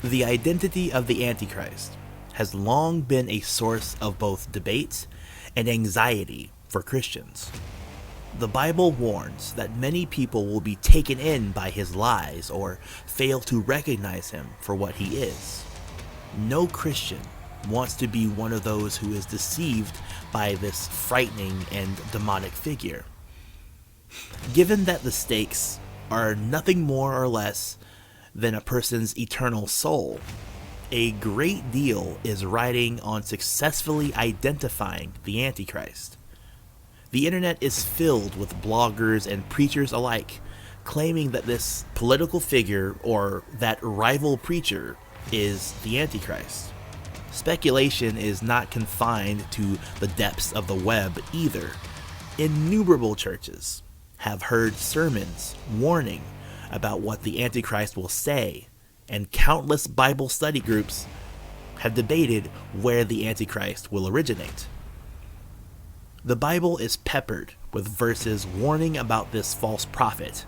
The identity of the Antichrist has long been a source of both debate and anxiety for Christians. The Bible warns that many people will be taken in by his lies or fail to recognize him for what he is. No Christian wants to be one of those who is deceived by this frightening and demonic figure. Given that the stakes are nothing more or less than a person's eternal soul, a great deal is riding on successfully identifying the Antichrist. The internet is filled with bloggers and preachers alike claiming that this political figure or that rival preacher is the Antichrist. Speculation is not confined to the depths of the web either. Innumerable churches have heard sermons warning about what the Antichrist will say, and countless Bible study groups have debated where the Antichrist will originate. The Bible is peppered with verses warning about this false prophet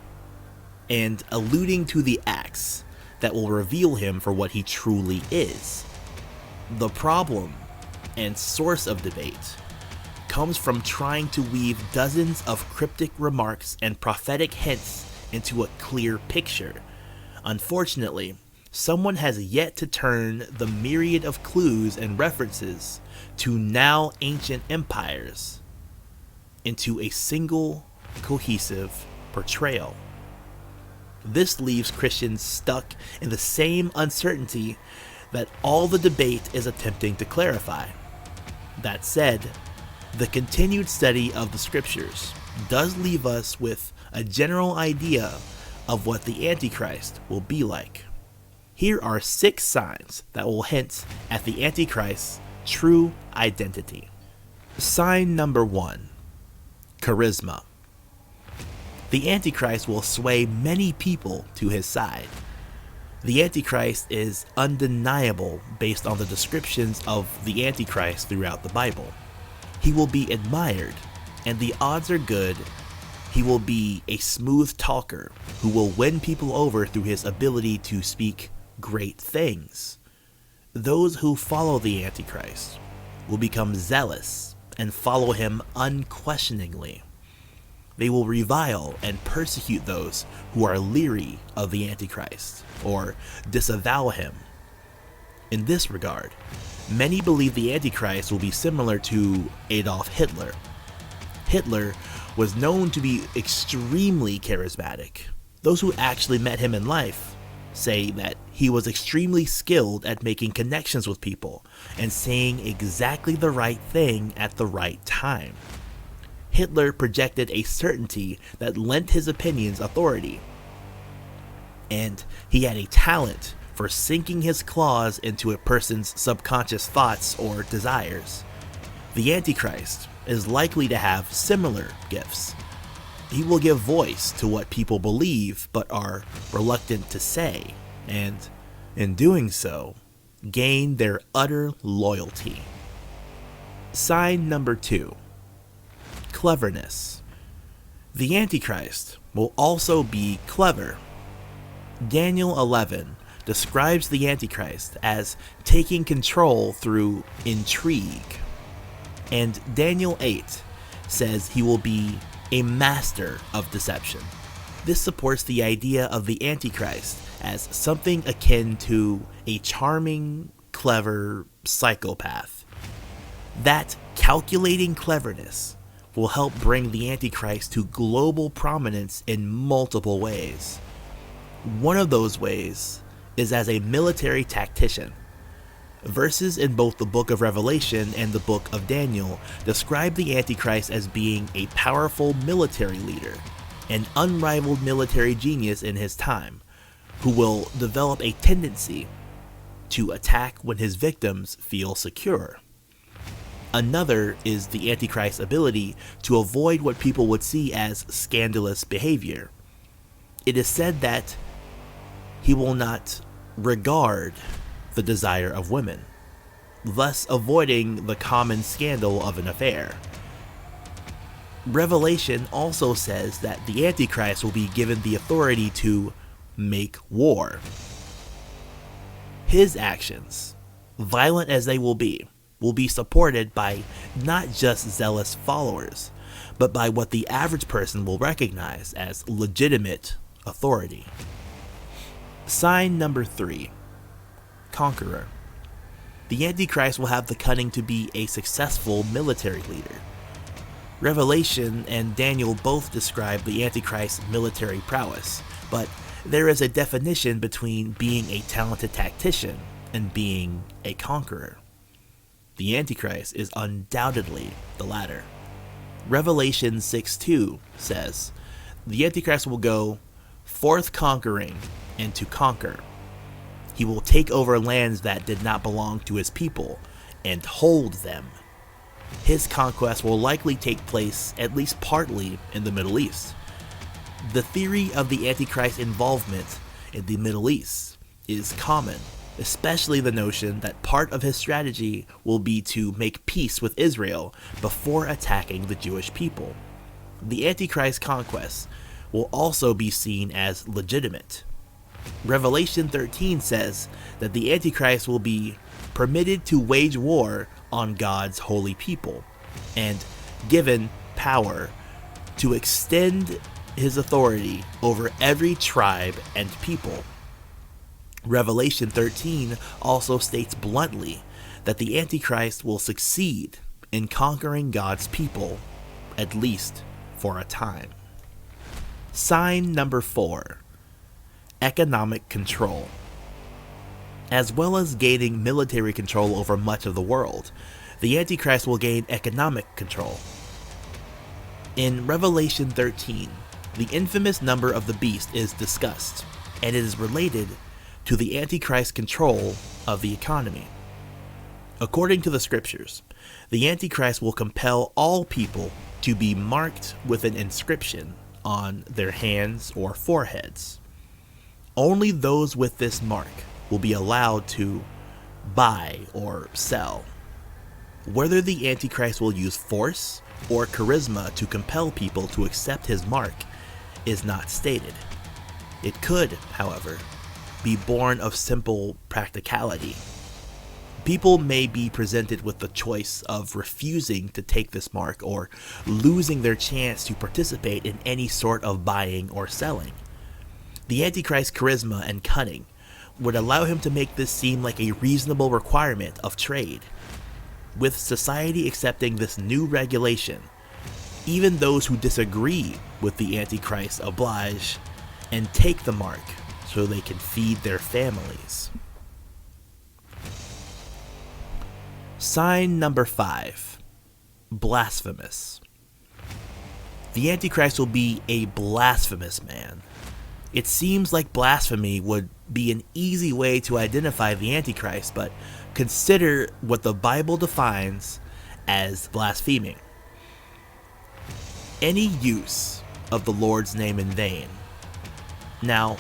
and alluding to the acts that will reveal him for what he truly is. The problem and source of debate comes from trying to weave dozens of cryptic remarks and prophetic hints into a clear picture. Unfortunately, someone has yet to turn the myriad of clues and references to now ancient empires into a single, cohesive portrayal. This leaves Christians stuck in the same uncertainty that all the debate is attempting to clarify. That said, the continued study of the scriptures does leave us with a general idea of what the Antichrist will be like. Here are 6 signs that will hint at the Antichrist's true identity. Sign number 1, charisma. The Antichrist will sway many people to his side. The Antichrist is undeniable based on the descriptions of the Antichrist throughout the Bible. He will be admired, and the odds are good he will be a smooth talker who will win people over through his ability to speak great things. Those who follow the Antichrist will become zealous and follow him unquestioningly. They will revile and persecute those who are leery of the Antichrist or disavow him. In this regard, many believe the Antichrist will be similar to Adolf Hitler. Hitler was known to be extremely charismatic. Those who actually met him in life say that he was extremely skilled at making connections with people and saying exactly the right thing at the right time. Hitler projected a certainty that lent his opinions authority, and he had a talent for sinking his claws into a person's subconscious thoughts or desires. The Antichrist is likely to have similar gifts. He will give voice to what people believe but are reluctant to say, and in doing so, gain their utter loyalty. Sign number 2, cleverness. The Antichrist will also be clever. Daniel 11 describes the Antichrist as taking control through intrigue, and Daniel 8 says he will be a master of deception. This supports the idea of the Antichrist as something akin to a charming, clever psychopath. That calculating cleverness will help bring the Antichrist to global prominence in multiple ways. One of those ways is as a military tactician. Verses in both the book of Revelation and the book of Daniel describe the Antichrist as being a powerful military leader, an unrivaled military genius in his time, who will develop a tendency to attack when his victims feel secure. Another is the Antichrist's ability to avoid what people would see as scandalous behavior. It is said that he will not regard the desire of women, thus avoiding the common scandal of an affair. Revelation also says that the Antichrist will be given the authority to make war. His actions, violent as they will be supported by not just zealous followers, but by what the average person will recognize as legitimate authority. Sign number 3, Conqueror. The Antichrist will have the cunning to be a successful military leader. Revelation and Daniel both describe the Antichrist's military prowess, but there is a definition between being a talented tactician and being a conqueror. The Antichrist is undoubtedly the latter. Revelation 6:2 says, "The Antichrist will go forth conquering and to conquer. He will take over lands that did not belong to his people and hold them." His conquest will likely take place, at least partly, in the Middle East. The theory of the Antichrist's involvement in the Middle East is common, especially the notion that part of his strategy will be to make peace with Israel before attacking the Jewish people. The Antichrist's conquest will also be seen as legitimate. Revelation 13 says that the Antichrist will be permitted to wage war on God's holy people and given power to extend his authority over every tribe and people. Revelation 13 also states bluntly that the Antichrist will succeed in conquering God's people, at least for a time. Sign number 4, economic control. As well as gaining military control over much of the world, the Antichrist will gain economic control. In Revelation 13, the infamous number of the beast is discussed, and it is related to the Antichrist's control of the economy. According to the scriptures, the Antichrist will compel all people to be marked with an inscription on their hands or foreheads. Only those with this mark will be allowed to buy or sell. Whether the Antichrist will use force or charisma to compel people to accept his mark is not stated. It could, however, be born of simple practicality. People may be presented with the choice of refusing to take this mark or losing their chance to participate in any sort of buying or selling. The Antichrist's charisma and cunning would allow him to make this seem like a reasonable requirement of trade. With society accepting this new regulation, even those who disagree with the Antichrist oblige and take the mark so they can feed their families. Sign number 5, Blasphemous. The Antichrist will be a blasphemous man. It seems like blasphemy would be an easy way to identify the Antichrist, but consider what the Bible defines as blaspheming. Any use of the Lord's name in vain. Now,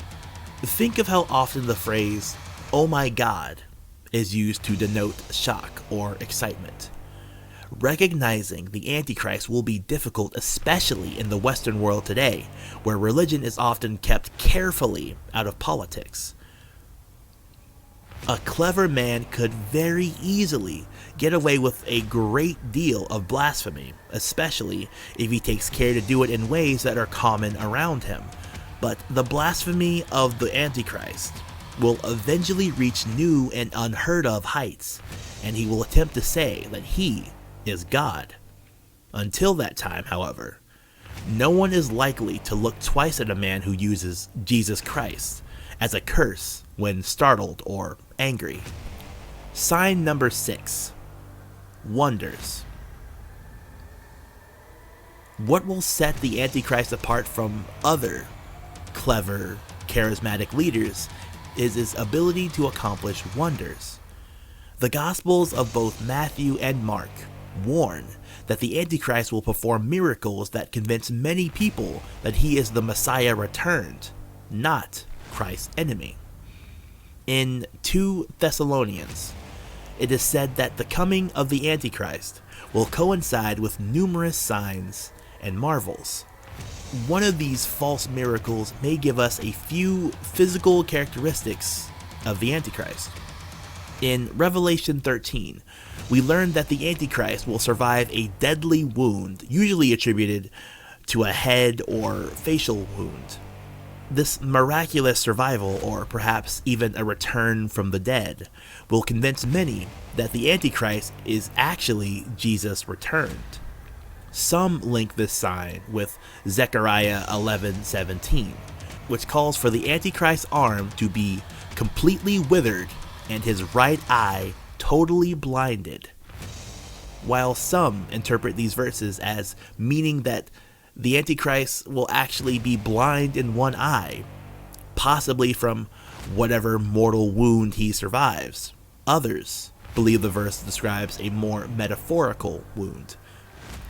think of how often the phrase, "Oh my God," is used to denote shock or excitement. Recognizing the Antichrist will be difficult, especially in the Western world today, where religion is often kept carefully out of politics. A clever man could very easily get away with a great deal of blasphemy, especially if he takes care to do it in ways that are common around him. But the blasphemy of the Antichrist will eventually reach new and unheard of heights, and he will attempt to say that he is God. Until that time, however, no one is likely to look twice at a man who uses Jesus Christ as a curse when startled or angry. Sign number 6, wonders. What will set the Antichrist apart from other clever, charismatic leaders is his ability to accomplish wonders. The Gospels of both Matthew and Mark warn that the Antichrist will perform miracles that convince many people that he is the Messiah returned, not Christ's enemy. In 2 Thessalonians, it is said that the coming of the Antichrist will coincide with numerous signs and marvels. One of these false miracles may give us a few physical characteristics of the Antichrist. In Revelation 13, we learn that the Antichrist will survive a deadly wound, usually attributed to a head or facial wound. This miraculous survival, or perhaps even a return from the dead, will convince many that the Antichrist is actually Jesus returned. Some link this sign with Zechariah 11:17, which calls for the Antichrist's arm to be completely withered and his right eye totally blinded. While some interpret these verses as meaning that the Antichrist will actually be blind in one eye, possibly from whatever mortal wound he survives. Others believe the verse describes a more metaphorical wound.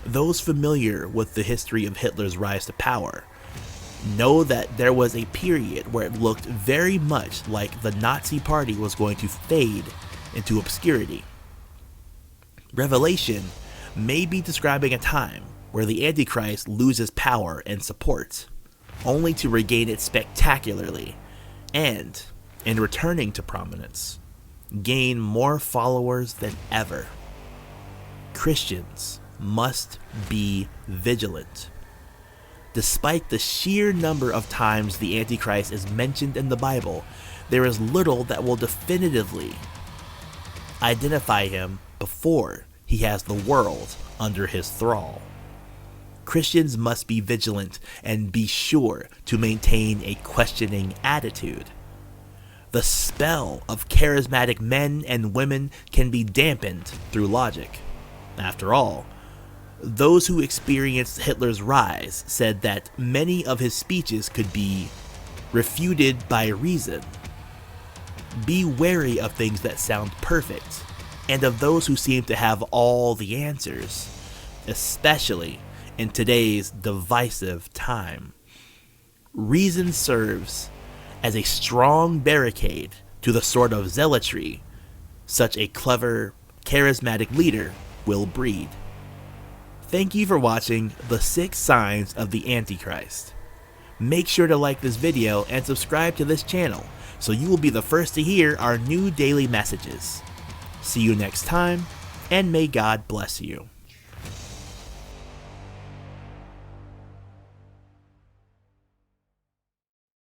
Those familiar with the history of Hitler's rise to power know that there was a period where it looked very much like the Nazi Party was going to fade into obscurity. Revelation may be describing a time where the Antichrist loses power and support, only to regain it spectacularly, and, in returning to prominence, gain more followers than ever. Christians must be vigilant. Despite the sheer number of times the Antichrist is mentioned in the Bible, there is little that will definitively identify him before he has the world under his thrall. Christians must be vigilant and be sure to maintain a questioning attitude. The spell of charismatic men and women can be dampened through logic. After all, those who experienced Hitler's rise said that many of his speeches could be refuted by reason. Be wary of things that sound perfect, and of those who seem to have all the answers, especially in today's divisive time. Reason serves as a strong barricade to the sort of zealotry such a clever, charismatic leader will breed. Thank you for watching the 6 Signs of the Antichrist. Make sure to like this video and subscribe to this channel so you will be the first to hear our new daily messages. See you next time, and may God bless you.